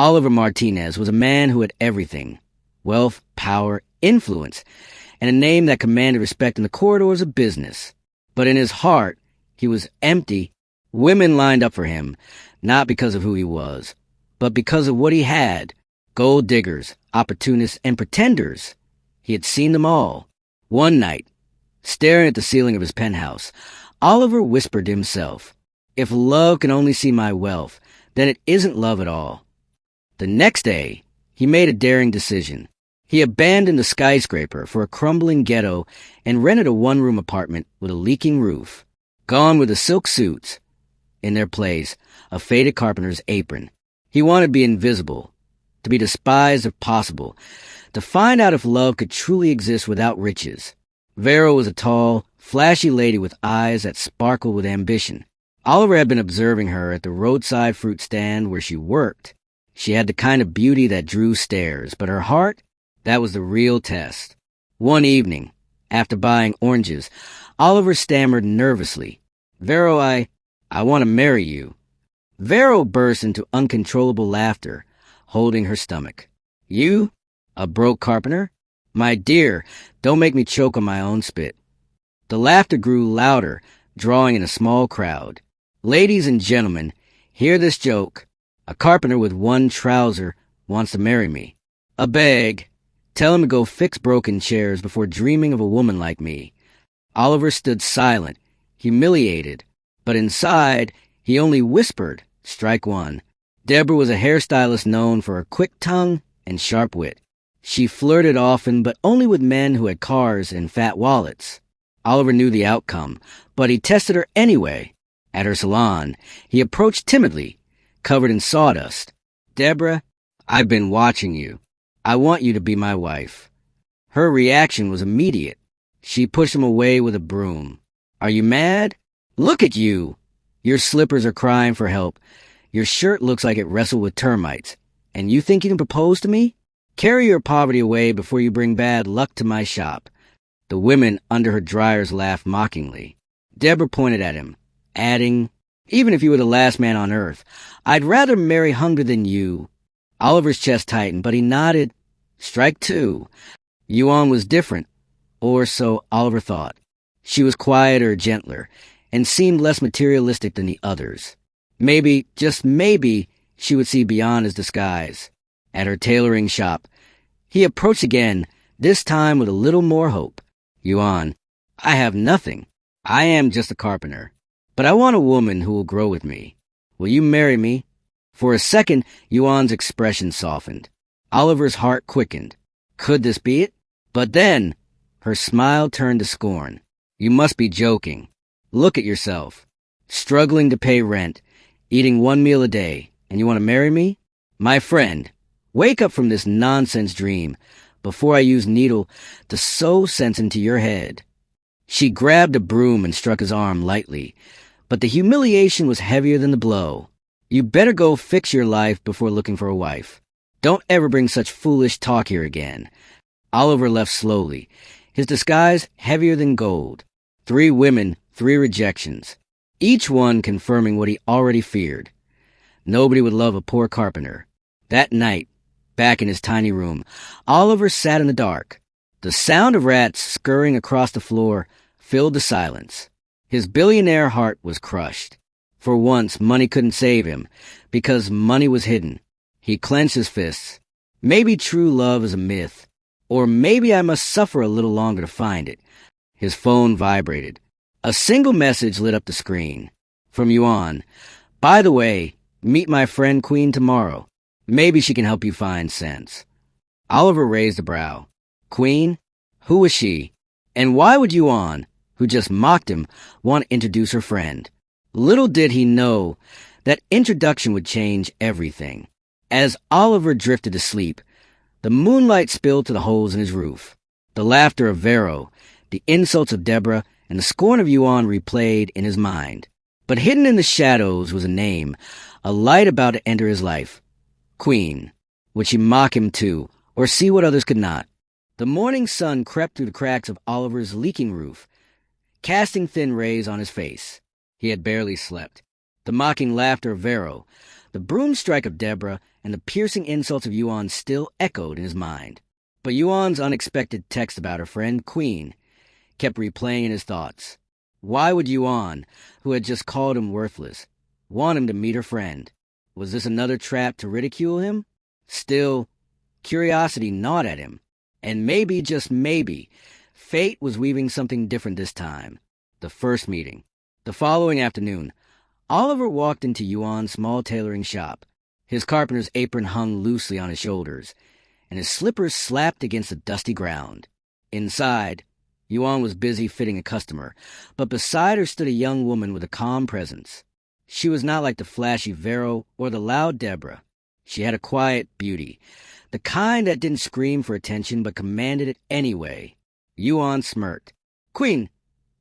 Oliver Martinez was a man who had everything: wealth, power, influence, and a name that commanded respect in the corridors of business. But in his heart, he was empty. Women lined up for him, not because of who he was, but because of what he had. Gold diggers, opportunists, and pretenders. He had seen them all. One night, staring at the ceiling of his penthouse, Oliver whispered to himself, "If love can only see my wealth, then it isn't love at all." The next day, he made a daring decision. He abandoned the skyscraper for a crumbling ghetto and rented a one-room apartment with a leaking roof. Gone were the silk suits. In their place, a faded carpenter's apron. He wanted to be invisible, to be despised if possible, to find out if love could truly exist without riches. Vera was a tall, flashy lady with eyes that sparkled with ambition. Oliver had been observing her at the roadside fruit stand where she worked. She had the kind of beauty that drew stares, but her heart, that was the real test. One evening, after buying oranges, Oliver stammered nervously, "Vero, I want to marry you." Vero burst into uncontrollable laughter, holding her stomach. "You? A broke carpenter? My dear, don't make me choke on my own spit." The laughter grew louder, drawing in a small crowd. "Ladies and gentlemen, hear this joke. A carpenter with one trouser wants to marry me. A beg. Tell him to go fix broken chairs before dreaming of a woman like me." Oliver stood silent, humiliated, but inside, he only whispered, "Strike one." Deborah was a hairstylist known for her quick tongue and sharp wit. She flirted often, but only with men who had cars and fat wallets. Oliver knew the outcome, but he tested her anyway. At her salon, he approached timidly, covered in sawdust. "Deborah, I've been watching you. I want you to be my wife." Her reaction was immediate. She pushed him away with a broom. "Are you mad? Look at you. Your slippers are crying for help. Your shirt looks like it wrestled with termites. And you think you can propose to me? Carry your poverty away before you bring bad luck to my shop." The women under her dryers laughed mockingly. Deborah pointed at him, adding, "Even if you were the last man on earth, I'd rather marry hunger than you." Oliver's chest tightened, but he nodded. Strike two. Yuan was different, or so Oliver thought. She was quieter, gentler, and seemed less materialistic than the others. Maybe, just maybe, she would see beyond his disguise. At her tailoring shop, he approached again, this time with a little more hope. "Yuan, I have nothing. I am just a carpenter. But I want a woman who will grow with me. Will you marry me?" For a second, Yuan's expression softened. Oliver's heart quickened. Could this be it? But then, her smile turned to scorn. "You must be joking. Look at yourself. Struggling to pay rent, eating one meal a day, and you want to marry me? My friend, wake up from this nonsense dream before I use needle to sow sense into your head." She grabbed a broom and struck his arm lightly, but the humiliation was heavier than the blow. "You better go fix your life before looking for a wife. Don't ever bring such foolish talk here again." Oliver left slowly, his disguise heavier than gold. 3 women, 3 rejections, each one confirming what he already feared. Nobody would love a poor carpenter. That night, back in his tiny room, Oliver sat in the dark. The sound of rats scurrying across the floor filled the silence. His billionaire heart was crushed. For once, money couldn't save him, because money was hidden. He clenched his fists. Maybe true love is a myth, or maybe I must suffer a little longer to find it. His phone vibrated. A single message lit up the screen. From Yuan. "By the way, meet my friend Queen tomorrow. Maybe she can help you find sense." Oliver raised a brow. Queen? Who was she? And why would Yuan, who just mocked him, want to introduce her friend? Little did he know that introduction would change everything. As Oliver drifted to sleep, the moonlight spilled to the holes in his roof. The laughter of Vero, the insults of Deborah, and the scorn of Yuan replayed in his mind. But hidden in the shadows was a name, a light about to enter his life. Queen. Would she mock him too, or see what others could not? The morning sun crept through the cracks of Oliver's leaking roof, casting thin rays on his face. He had barely slept. The mocking laughter of Vero, the broom strike of Deborah, and the piercing insults of Yuan still echoed in his mind. But Yuan's unexpected text about her friend, Queen, kept replaying in his thoughts. Why would Yuan, who had just called him worthless, want him to meet her friend? Was this another trap to ridicule him? Still, curiosity gnawed at him. And maybe, just maybe, fate was weaving something different this time. The first meeting. The following afternoon, Oliver walked into Yuan's small tailoring shop. His carpenter's apron hung loosely on his shoulders, and his slippers slapped against the dusty ground. Inside, Yuan was busy fitting a customer, but beside her stood a young woman with a calm presence. She was not like the flashy Vero or the loud Deborah. She had a quiet beauty, the kind that didn't scream for attention but commanded it anyway. Yuan smirked. Queen,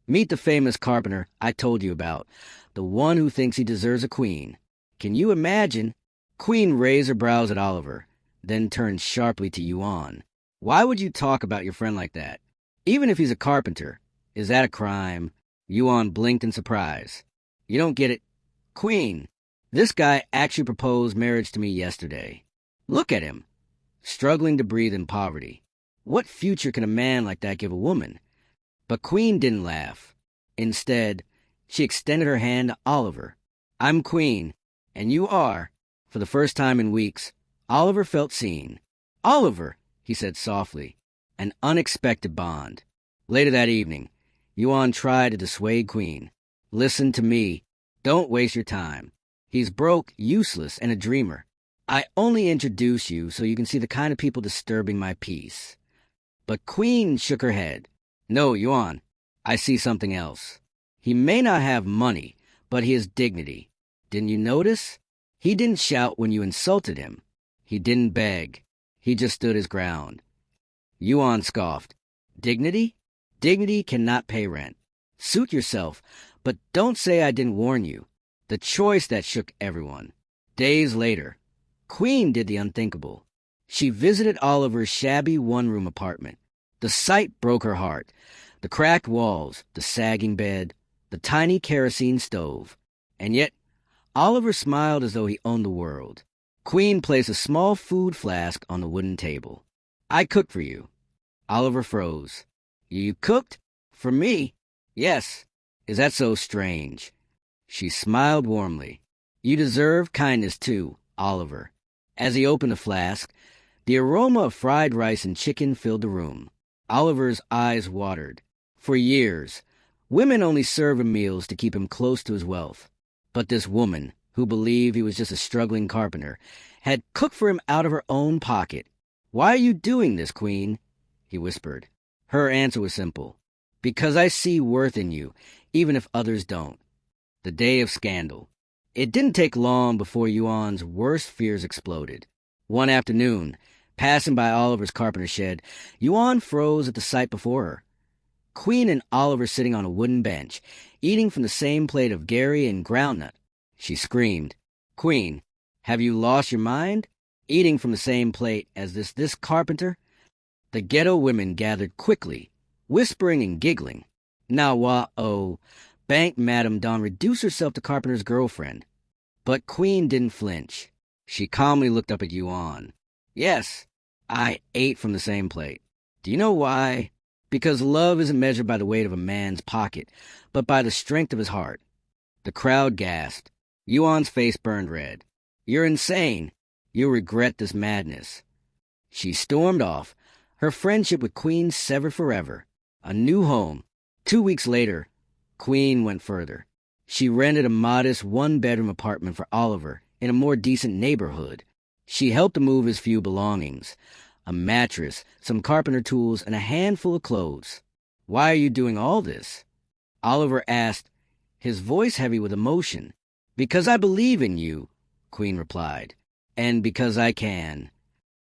meet the famous carpenter I told you about, the one who thinks he deserves a queen. Can you imagine? Queen raised her brows at Oliver, then turned sharply to Yuan. Why would you talk about your friend like that? Even if he's a carpenter, is that a crime? Yuan blinked in surprise. You don't get it. Queen, this guy actually proposed marriage to me yesterday. Look at him, struggling to breathe in poverty. What future can a man like that give a woman? But Queen didn't laugh. Instead, she extended her hand to Oliver. I'm Queen, and you are. For the first time in weeks, Oliver felt seen. Oliver, he said softly, an unexpected bond. Later that evening, Yuan tried to dissuade Queen. Listen to me. Don't waste your time. He's broke, useless, and a dreamer. I only introduce you so you can see the kind of people disturbing my peace. But Queen shook her head. No, Yuan, I see something else. He may not have money, but he has dignity. Didn't you notice? He didn't shout when you insulted him. He didn't beg. He just stood his ground. Yuan scoffed. Dignity? Dignity cannot pay rent. Suit yourself, but don't say I didn't warn you. The choice that shook everyone. Days later, Queen did the unthinkable. She visited Oliver's shabby one-room apartment. The sight broke her heart. The cracked walls, the sagging bed, the tiny kerosene stove. And yet, Oliver smiled as though he owned the world. Queen placed a small food flask on the wooden table. I cooked for you. Oliver froze. You cooked? For me? Yes. Is that so strange? She smiled warmly. You deserve kindness too, Oliver. As he opened the flask, the aroma of fried rice and chicken filled the room. Oliver's eyes watered. For years, women only served him meals to keep him close to his wealth. But this woman, who believed he was just a struggling carpenter, had cooked for him out of her own pocket. Why are you doing this, Queen? He whispered. Her answer was simple. Because I see worth in you, even if others don't. The day of scandal. It didn't take long before Yuan's worst fears exploded. One afternoon, passing by Oliver's carpenter shed, Yuan froze at the sight before her. Queen and Oliver sitting on a wooden bench, eating from the same plate of Gary and groundnut. She screamed, Queen, have you lost your mind? Eating from the same plate as this carpenter? The ghetto women gathered quickly, whispering and giggling. Now, Bank Madame Don reduced herself to Carpenter's girlfriend. But Queen didn't flinch. She calmly looked up at Yuan. Yes, I ate from the same plate. Do you know why? Because love isn't measured by the weight of a man's pocket, but by the strength of his heart. The crowd gasped. Yuan's face burned red. You're insane. You'll regret this madness. She stormed off, her friendship with Queen severed forever. A new home. 2 weeks later, Queen went further. She rented a modest one-bedroom apartment for Oliver in a more decent neighborhood. She helped to move his few belongings, a mattress, some carpenter tools, and a handful of clothes. Why are you doing all this? Oliver asked, his voice heavy with emotion. Because I believe in you, Queen replied, and because I can.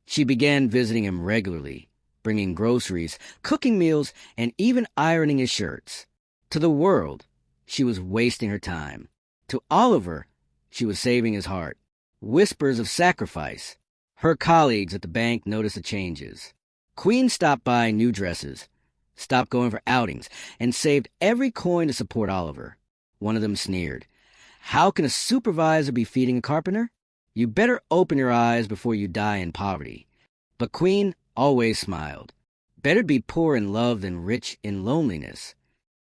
She began visiting him regularly, bringing groceries, cooking meals, and even ironing his shirts. To the world, she was wasting her time. To Oliver, she was saving his heart. Whispers of sacrifice. Her colleagues at the bank noticed the changes. Queen stopped buying new dresses, stopped going for outings, and saved every coin to support Oliver. One of them sneered. How can a supervisor be feeding a carpenter? You better open your eyes before you die in poverty. But Queen always smiled. Better be poor in love than rich in loneliness.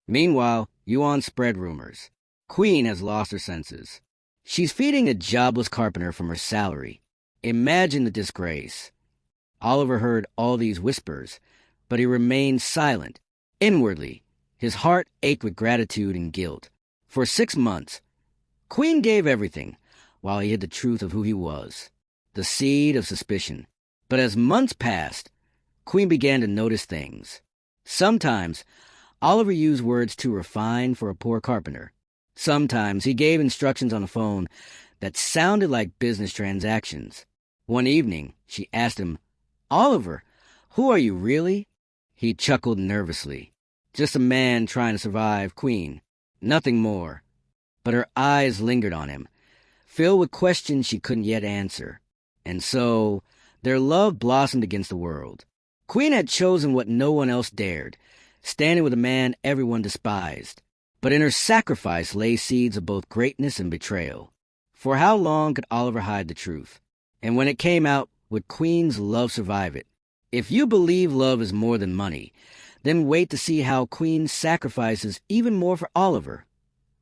Meanwhile, Yuan spread rumors. Queen has lost her senses. She's feeding a jobless carpenter from her salary. Imagine the disgrace. Oliver heard all these whispers, but he remained silent. Inwardly, his heart ached with gratitude and guilt. For 6 months, Queen gave everything, while he hid the truth of who he was, the seed of suspicion. But as months passed, Queen began to notice things. Sometimes, Oliver used words too refined for a poor carpenter. Sometimes he gave instructions on the phone that sounded like business transactions. One evening, she asked him, "Oliver, who are you really?" He chuckled nervously. "Just a man trying to survive, Queen. Nothing more." But her eyes lingered on him, filled with questions she couldn't yet answer. And so, their love blossomed against the world. Queen had chosen what no one else dared, standing with a man everyone despised. But in her sacrifice lay seeds of both greatness and betrayal. For how long could Oliver hide the truth? And when it came out, would Queen's love survive it? If you believe love is more than money, then wait to see how Queen sacrifices even more for Oliver,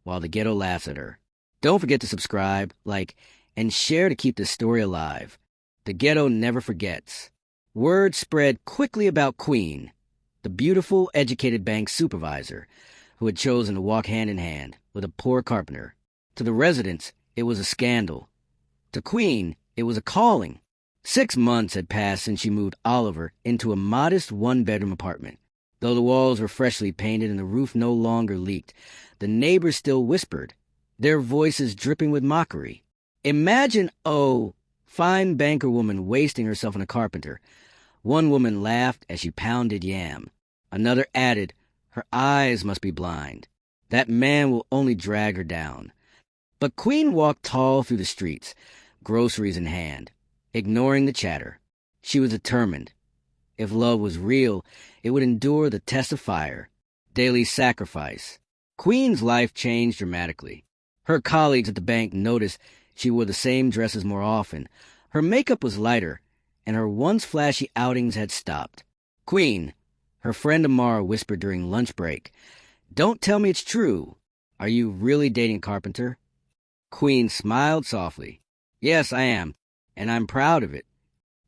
while the ghetto laughs at her. Don't forget to subscribe, like, and share to keep this story alive. The ghetto never forgets. Word spread quickly about Queen, the beautiful, educated bank supervisor, who had chosen to walk hand in hand with a poor carpenter. To the residents, it was a scandal. To Queen, it was a calling. 6 months had passed since she moved Oliver into a modest one-bedroom apartment. Though the walls were freshly painted and the roof no longer leaked, the neighbors still whispered, their voices dripping with mockery. Imagine, fine banker woman wasting herself on a carpenter. One woman laughed as she pounded yam. Another added, her eyes must be blind. That man will only drag her down. But Queen walked tall through the streets, groceries in hand, ignoring the chatter. She was determined. If love was real, it would endure the test of fire. Daily sacrifice. Queen's life changed dramatically. Her colleagues at the bank noticed she wore the same dresses more often. Her makeup was lighter, and her once flashy outings had stopped. "Queen," her friend Amara whispered during lunch break, "don't tell me it's true. Are you really dating Carpenter?" Queen smiled softly. "Yes, I am, and I'm proud of it."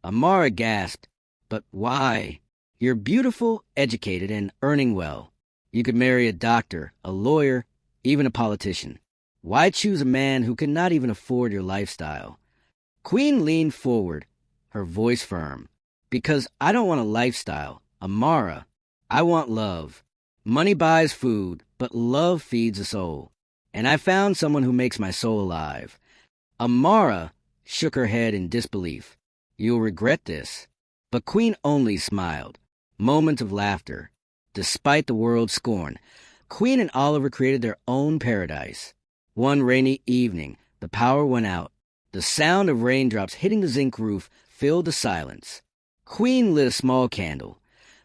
Amara gasped. "But why? You're beautiful, educated, and earning well. You could marry a doctor, a lawyer, even a politician. Why choose a man who cannot even afford your lifestyle?" Queen leaned forward, her voice firm. "Because I don't want a lifestyle, Amara. I want love. Money buys food, but love feeds a soul. And I found someone who makes my soul alive." Amara shook her head in disbelief. "You'll regret this." But Queen only smiled. Moments of laughter. Despite the world's scorn, Queen and Oliver created their own paradise. One rainy evening, the power went out. The sound of raindrops hitting the zinc roof filled the silence. Queen lit a small candle,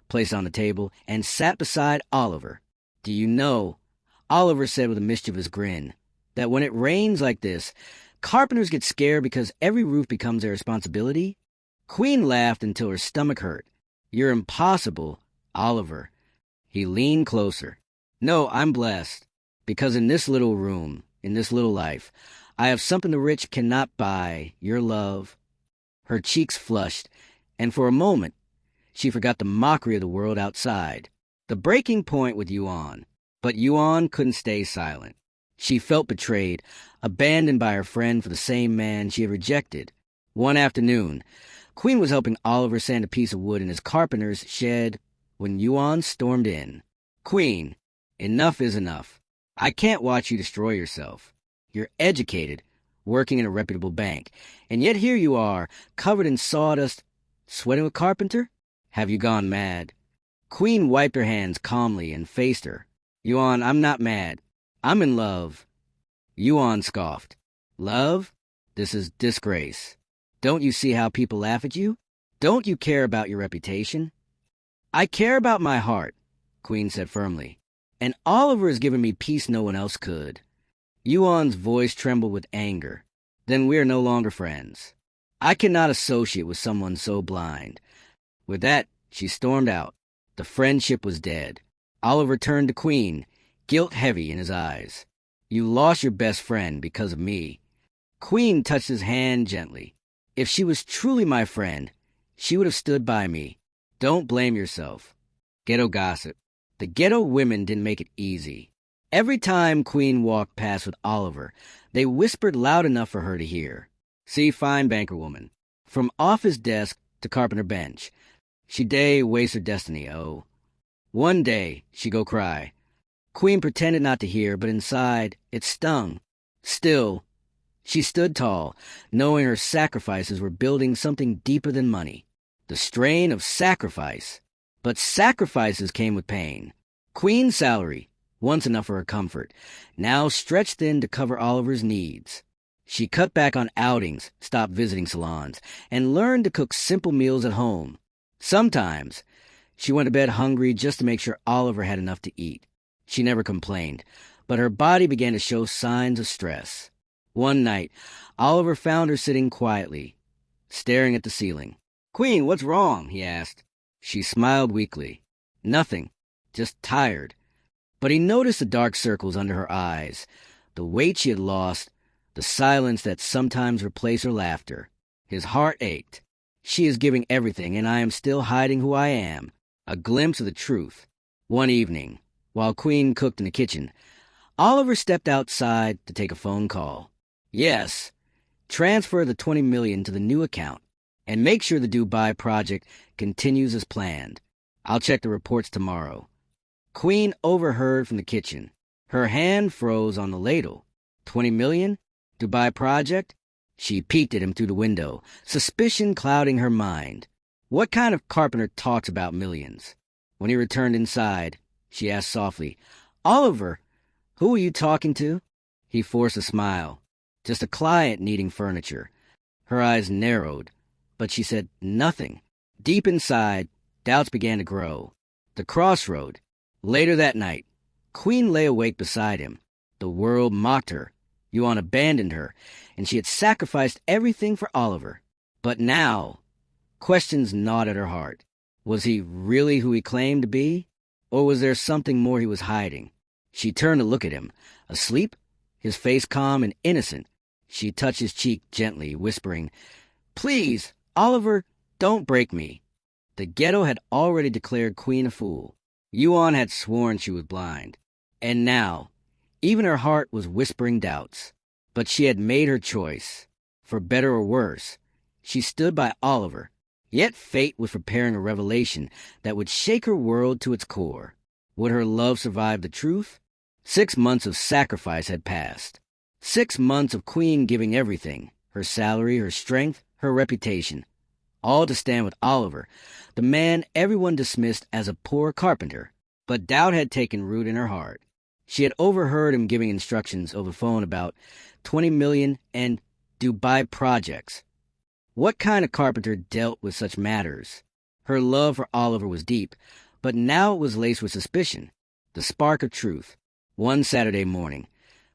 placed it on the table, and sat beside Oliver. "Do you know," Oliver said with a mischievous grin, "that when it rains like this, carpenters get scared because every roof becomes their responsibility?" Queen laughed until her stomach hurt. "You're impossible, Oliver." He leaned closer. "No, I'm blessed, because in this little room, in this little life, I have something the rich cannot buy, your love." Her cheeks flushed, and for a moment, she forgot the mockery of the world outside. The breaking point with Yuan. But Yuan couldn't stay silent. She felt betrayed, abandoned by her friend for the same man she had rejected. One afternoon, Queen was helping Oliver sand a piece of wood in his carpenter's shed when Yuan stormed in. "Queen, enough is enough. I can't watch you destroy yourself. You're educated, working in a reputable bank, and yet here you are, covered in sawdust, sweating with Carpenter? Have you gone mad?" Queen wiped her hands calmly and faced her. "Yuan, I'm not mad. I'm in love." Yuan scoffed. "Love? This is disgrace. Don't you see how people laugh at you? Don't you care about your reputation?" "I care about my heart," Queen said firmly. "And Oliver has given me peace no one else could." Yuan's voice trembled with anger. Then we are no longer friends. I cannot associate with someone so blind. With that, she stormed out. The friendship was dead. Oliver turned to Queen, guilt heavy in his eyes. You lost your best friend because of me. Queen touched his hand gently. If she was truly my friend, she would have stood by me. Don't blame yourself. Ghetto gossip. The ghetto women didn't make it easy. Every time Queen walked past with Oliver, they whispered loud enough for her to hear. See, fine banker woman. From office desk to carpenter bench. She day waste her destiny, oh. One day, she go cry. Queen pretended not to hear, but inside, it stung. Still, she stood tall, knowing her sacrifices were building something deeper than money. The strain of sacrifice. But sacrifices came with pain. Queen's salary, once enough for her comfort, now stretched thin to cover Oliver's needs. She cut back on outings, stopped visiting salons, and learned to cook simple meals at home. Sometimes, she went to bed hungry just to make sure Oliver had enough to eat. She never complained, but her body began to show signs of stress. One night, Oliver found her sitting quietly, staring at the ceiling. "Queen, what's wrong?" he asked. She smiled weakly. Nothing, just tired. But he noticed the dark circles under her eyes, the weight she had lost, the silence that sometimes replaced her laughter. His heart ached. She is giving everything, and I am still hiding who I am. A glimpse of the truth. One evening, while Queen cooked in the kitchen, Oliver stepped outside to take a phone call. Yes, transfer the $20 million to the new account, and make sure the Dubai project continues as planned. I'll check the reports tomorrow. Queen overheard from the kitchen. Her hand froze on the ladle. $20 million? Dubai project? She peeked at him through the window, suspicion clouding her mind. What kind of carpenter talks about millions? When he returned inside, she asked softly, "Oliver, who are you talking to?" He forced a smile. Just a client needing furniture. Her eyes narrowed, but she said nothing. Deep inside, doubts began to grow. The crossroad. Later that night, Queen lay awake beside him. The world mocked her. Yuan abandoned her, and she had sacrificed everything for Oliver. But now, questions gnawed at her heart. Was he really who he claimed to be? Or was there something more he was hiding? She turned to look at him. Asleep? His face calm and innocent. She touched his cheek gently, whispering, "Please, Oliver, don't break me." The ghetto had already declared Queen a fool. Yuan had sworn she was blind. And now, even her heart was whispering doubts. But she had made her choice. For better or worse, she stood by Oliver. Yet fate was preparing a revelation that would shake her world to its core. Would her love survive the truth? 6 months of sacrifice had passed. 6 months of Queen giving everything, her salary, her strength, her reputation, all to stand with Oliver, the man everyone dismissed as a poor carpenter. But doubt had taken root in her heart. She had overheard him giving instructions over the phone about $20 million and Dubai projects. What kind of carpenter dealt with such matters? Her love for Oliver was deep, but now it was laced with suspicion, the spark of truth. One Saturday morning,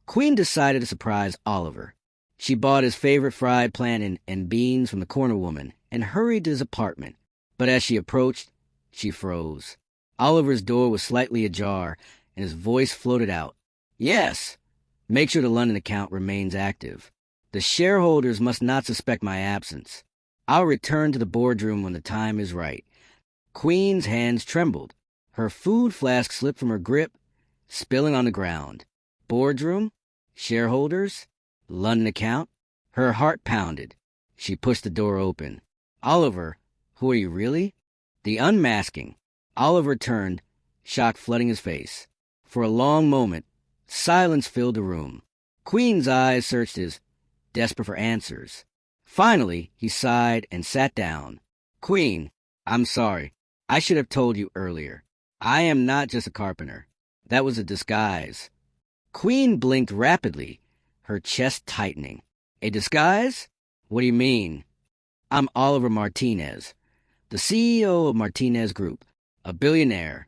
Queen decided to surprise Oliver. She bought his favorite fried plantain and beans from the corner woman and hurried to his apartment. But as she approached, she froze. Oliver's door was slightly ajar, and his voice floated out. "Yes, make sure the London account remains active. The shareholders must not suspect my absence. I'll return to the boardroom when the time is right." Queen's hands trembled. Her food flask slipped from her grip, spilling on the ground. Boardroom? Shareholders? London account? Her heart pounded. She pushed the door open. "Oliver, who are you really?" The unmasking. Oliver turned, shock flooding his face. For a long moment, silence filled the room. Queen's eyes searched his, desperate for answers. Finally, he sighed and sat down. "Queen, I'm sorry. I should have told you earlier. I am not just a carpenter. That was a disguise." Queen blinked rapidly, her chest tightening. "A disguise? What do you mean?" "I'm Oliver Martinez, the CEO of Martinez Group, a billionaire."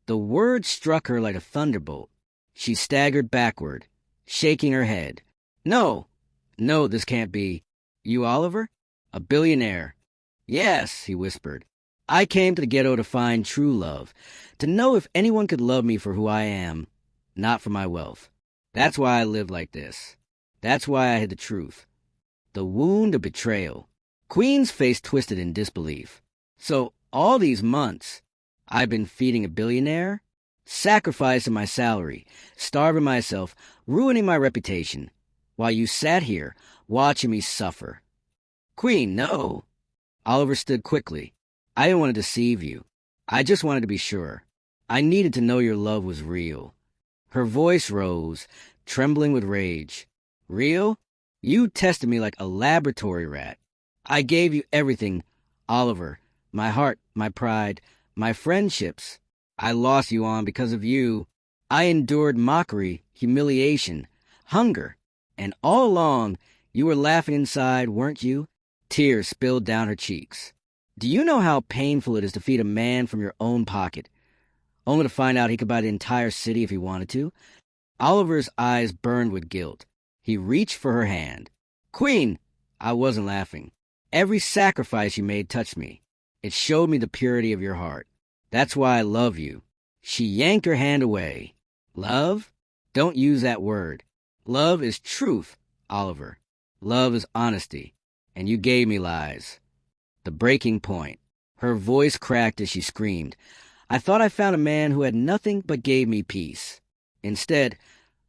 The word struck her like a thunderbolt. She staggered backward, shaking her head. "No, No, this can't be. You, Oliver? A billionaire? Yes, he whispered. I came to the ghetto to find true love, to know if anyone could love me for who I am, not for my wealth. That's why I live like this. That's why I hid the truth. The wound of betrayal. Queen's face twisted in disbelief. So, all these months, I've been feeding a billionaire? Sacrificing my salary, starving myself, ruining my reputation, while you sat here, watching me suffer. Queen, no. Oliver stood quickly. I didn't want to deceive you. I just wanted to be sure. I needed to know your love was real. Her voice rose, trembling with rage. Real? You tested me like a laboratory rat. I gave you everything, Oliver. My heart, my pride, my friendships. I lost you on because of you. I endured mockery, humiliation, hunger. And all along, you were laughing inside, weren't you? Tears spilled down her cheeks. Do you know how painful it is to feed a man from your own pocket, only to find out he could buy the entire city if he wanted to? Oliver's eyes burned with guilt. He reached for her hand. Queen! I wasn't laughing. Every sacrifice you made touched me. It showed me the purity of your heart. That's why I love you. She yanked her hand away. Love? Don't use that word. Love is truth, Oliver. Love is honesty. And you gave me lies. The breaking point. Her voice cracked as she screamed. I thought I found a man who had nothing but gave me peace. Instead,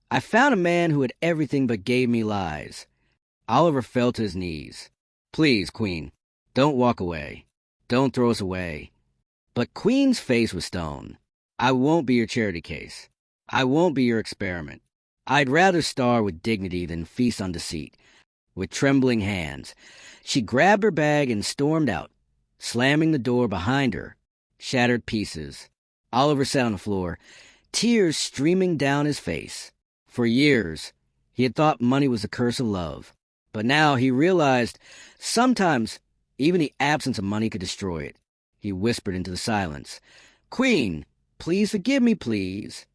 I found a man who had everything but gave me lies. Oliver fell to his knees. Please, Queen, don't walk away. Don't throw us away. But Queen's face was stone. I won't be your charity case. I won't be your experiment. I'd rather star with dignity than feast on deceit. With trembling hands, she grabbed her bag and stormed out, slamming the door behind her. Shattered pieces. Oliver sat on the floor, tears streaming down his face. For years, he had thought money was the curse of love. But now he realized sometimes even the absence of money could destroy it. He whispered into the silence. Queen, please forgive me, please.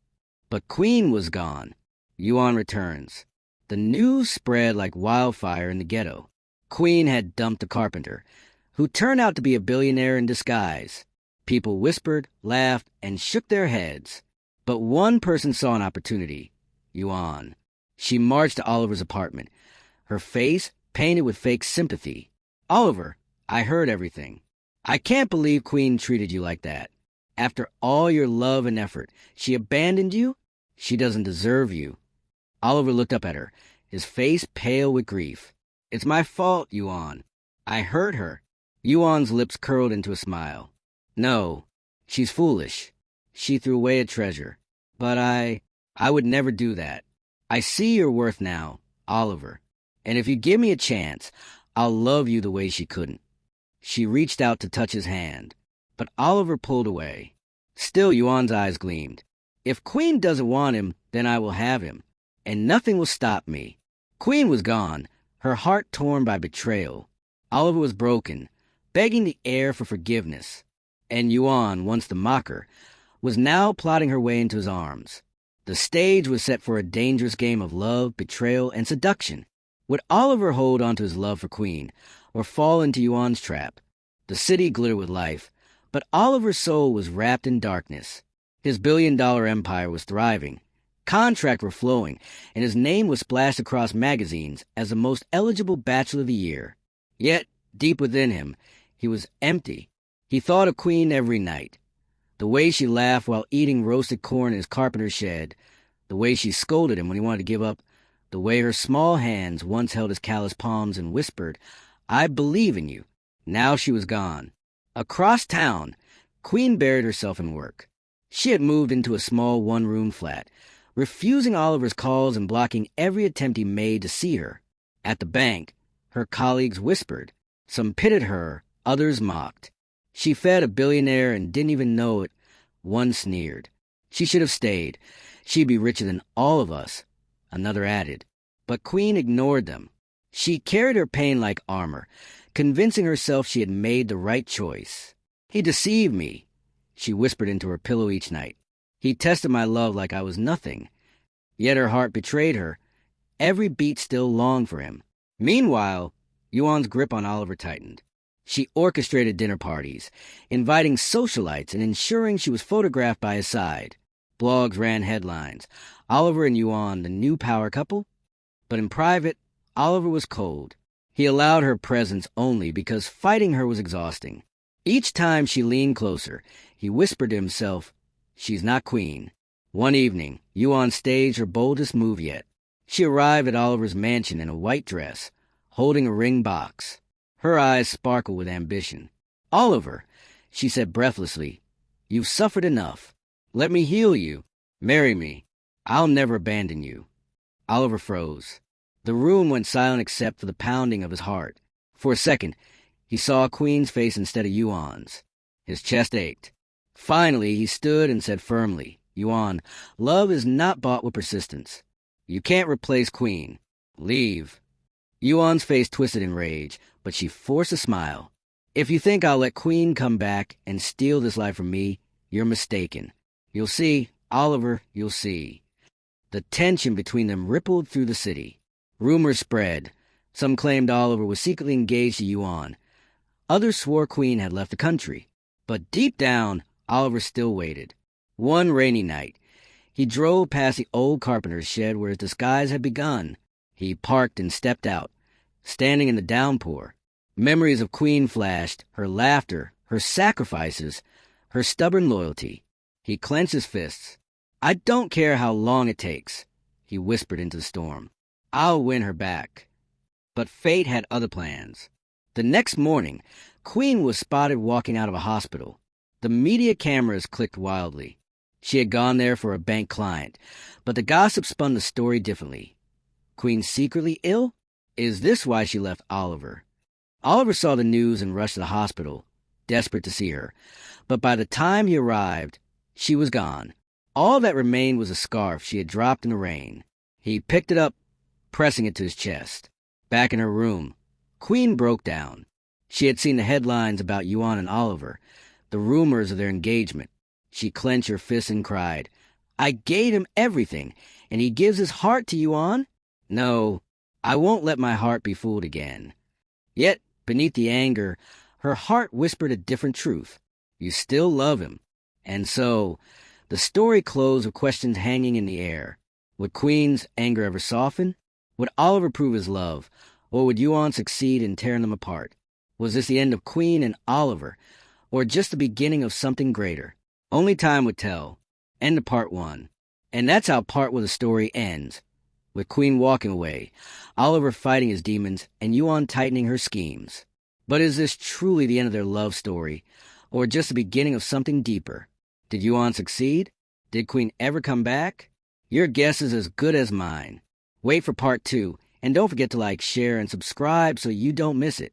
But Queen was gone. Yuan returns. The news spread like wildfire in the ghetto. Queen had dumped the carpenter, who turned out to be a billionaire in disguise. People whispered, laughed, and shook their heads. But one person saw an opportunity. Yuan. She marched to Oliver's apartment, her face painted with fake sympathy. Oliver, I heard everything. I can't believe Queen treated you like that. After all your love and effort, she abandoned you? She doesn't deserve you. Oliver looked up at her, his face pale with grief. It's my fault, Yuan. I hurt her. Yuan's lips curled into a smile. No, she's foolish. She threw away a treasure. But I would never do that. I see your worth now, Oliver. And if you give me a chance, I'll love you the way she couldn't. She reached out to touch his hand, but Oliver pulled away. Still, Yuan's eyes gleamed. If Queen doesn't want him, then I will have him, and nothing will stop me. Queen was gone, her heart torn by betrayal. Oliver was broken, begging the heir for forgiveness. And Yuan, once the mocker, was now plotting her way into his arms. The stage was set for a dangerous game of love, betrayal, and seduction. Would Oliver hold on to his love for Queen, or fall into Yuan's trap? The city glittered with life, but Oliver's soul was wrapped in darkness. His billion-dollar empire was thriving. Contracts were flowing, and his name was splashed across magazines as the most eligible bachelor of the year. Yet, deep within him, he was empty. He thought of Queen every night. The way she laughed while eating roasted corn in his carpenter's shed, the way she scolded him when he wanted to give up, the way her small hands once held his calloused palms and whispered, I believe in you. Now she was gone. Across town, Queen buried herself in work. She had moved into a small one-room flat, refusing Oliver's calls and blocking every attempt he made to see her. At the bank, her colleagues whispered. Some pitied her, others mocked. She fed a billionaire and didn't even know it. One sneered. She should have stayed. She'd be richer than all of us, another added. But Queen ignored them. She carried her pain like armor, convincing herself she had made the right choice. He deceived me, she whispered into her pillow each night. He tested my love like I was nothing. Yet her heart betrayed her. Every beat still longed for him. Meanwhile, Yuan's grip on Oliver tightened. She orchestrated dinner parties, inviting socialites and ensuring she was photographed by his side. Blogs ran headlines. Oliver and Yuan, the new power couple? But in private, Oliver was cold. He allowed her presence only because fighting her was exhausting. Each time she leaned closer, he whispered to himself, "She's not queen." One evening, Yuan staged her boldest move yet. She arrived at Oliver's mansion in a white dress, holding a ring box. Her eyes sparkled with ambition. "Oliver," she said breathlessly, "you've suffered enough. Let me heal you. Marry me. I'll never abandon you." Oliver froze. The room went silent except for the pounding of his heart. For a second, he saw a queen's face instead of Yuan's. His chest ached. Finally, he stood and said firmly, "Yuan, love is not bought with persistence. You can't replace Queen. Leave." Yuan's face twisted in rage, but she forced a smile. "If you think I'll let Queen come back and steal this life from me, you're mistaken. You'll see, Oliver, you'll see." The tension between them rippled through the city. Rumors spread. Some claimed Oliver was secretly engaged to Yuan. Others swore Queen had left the country. But deep down, Oliver still waited. One rainy night, he drove past the old carpenter's shed where his disguise had begun. He parked and stepped out. Standing in the downpour, memories of Queen flashed, her laughter, her sacrifices, her stubborn loyalty. He clenched his fists. "I don't care how long it takes," he whispered into the storm. "I'll win her back." But fate had other plans. The next morning, Queen was spotted walking out of a hospital. The media cameras clicked wildly. She had gone there for a bank client, but the gossip spun the story differently. Queen secretly ill? Is this why she left Oliver? Oliver saw the news and rushed to the hospital, desperate to see her. But by the time he arrived, she was gone. All that remained was a scarf she had dropped in the rain. He picked it up, pressing it to his chest. Back in her room, Queen broke down. She had seen the headlines about Yuan and Oliver, the rumors of their engagement. She clenched her fists and cried, "I gave him everything, and he gives his heart to Yuan? No, I won't let my heart be fooled again." Yet, beneath the anger, her heart whispered a different truth. You still love him. And so, the story closed with questions hanging in the air. Would Queen's anger ever soften? Would Oliver prove his love? Or would Yuan succeed in tearing them apart? Was this the end of Queen and Oliver? Or just the beginning of something greater? Only time would tell. End of part 1. And that's how part 1 of the story ends. With Queen walking away, Oliver fighting his demons, and Yuan tightening her schemes. But is this truly the end of their love story? Or just the beginning of something deeper? Did Yuan succeed? Did Queen ever come back? Your guess is as good as mine. Wait for part 2, and don't forget to like, share, and subscribe so you don't miss it.